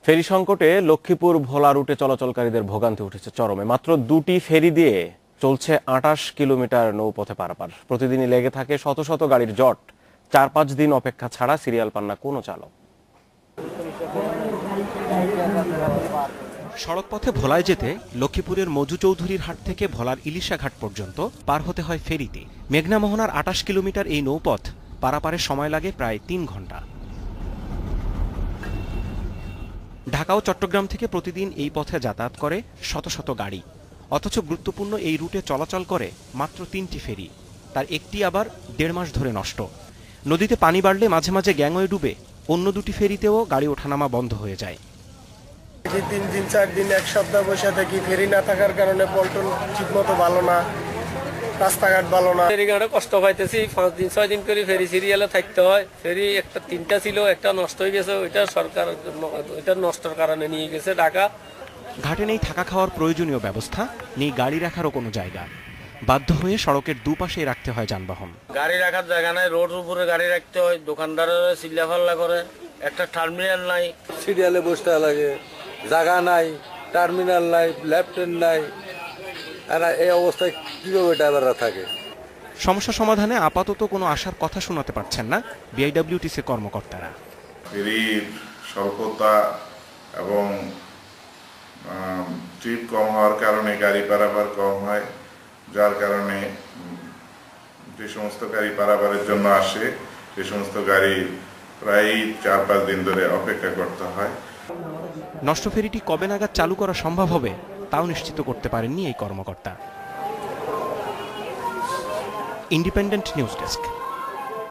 ফেরি সংকটে লক্ষ্মীপুর ভোলা রুটে চলাচলকারীদের ভোগান্তি উঠেছে চরমে। মাত্র দুটি ফেরি দিয়ে চলছে ২৮ কিলোমিটার নৌপথে পারাপার। প্রতিদিনই লেগে থাকে শত শত গাড়ির জট। ৪-৫ দিন অপেক্ষা ছাড়া সিরিয়াল পান না কোনো চালক। সড়কপথে ভোলায় যেতে লক্ষ্মীপুরের মজু চৌধুরীর হাট থেকে ভোলার ইলিশা ঘাট পর্যন্ত পার হতে হয় ফেরিতে। মেঘনা মোহনার ২৮ কিলোমিটার এই নৌপথ পারাপারের সময় লাগে প্রায় ৩ ঘন্টা। ঢাকা ও চট্টগ্রাম থেকে প্রতিদিন এই পথে যাতায়াত করে শত শত গাড়ি। অথচ গুরুত্বপূর্ণ এই রুটে চলাচল করে মাত্র ৩টি ফেরি, তার একটি আবার ১.৫ মাস ধরে নষ্ট। নদীতে পানি বাড়লে মাঝে মাঝে গ্যাংওয়ে ডুবে অন্য দুটি ফেরিতেও গাড়ি ওঠানামা বন্ধ হয়ে যায়। ৩ দিন ৪ দিন এক সপ্তাহ বসে থাকি, ফেরি না থাকার কারণে পল্টন ঠিকমতো ভালো না, রাস্তাঘাট ভালো না। ফেরিঘাটে কষ্ট পাইতেছি, ৫ দিন ৬ দিন করে ফেরি সিরিয়ালে থাকতে হয়। ফেরি একটা ৩টা ছিল, একটা নষ্ট হয়ে গেছে, ওইটা সরকার ওইটা নষ্টের কারণে নিয়ে গেছে ঢাকা। ঘাটে নেই থাকা খাওয়ার প্রয়োজনীয় ব্যবস্থা, নেই গাড়ি রাখারও কোনো জায়গা। বাধ্য হয়ে সড়কের দুপাশেই রাখতে হয় যানবাহন। গাড়ি রাখার জায়গা নাই, রোড উপরে গাড়ি রাখতে হয়, দোকানদারেরা চিল্লাফাল্লা করে, একটা টার্মিনাল নাই, সিরিয়ালে বসতে লাগে, জায়গা নাই, টার্মিনাল নাই, লেফটেন্ট নাই। আর এই অবস্থায় কিভাবে ড্রাইভাররা থাকে? সমস্যা সমাধানে আপাতত কোনো আশার কথা শোনাতে পারছেন না বিআইডব্লিউটিসি কর্মকর্তারা। ফেরির স্বল্পতা এবং ট্রিপ কম হওয়ার কারণে গাড়ি পারাপার কম হয়, যার কারণে যে সমস্ত গাড়ি পারাপারের জন্য আসে সে সমস্ত গাড়ি প্রায় ৪-৫ দিন ধরে অপেক্ষা করতে হয়। নষ্ট ফেরিটি কবে নাগাদ চালু করা সম্ভব হবে তাও নিশ্চিত করতে পারেননি এই কর্মকর্তা। Independent news desk.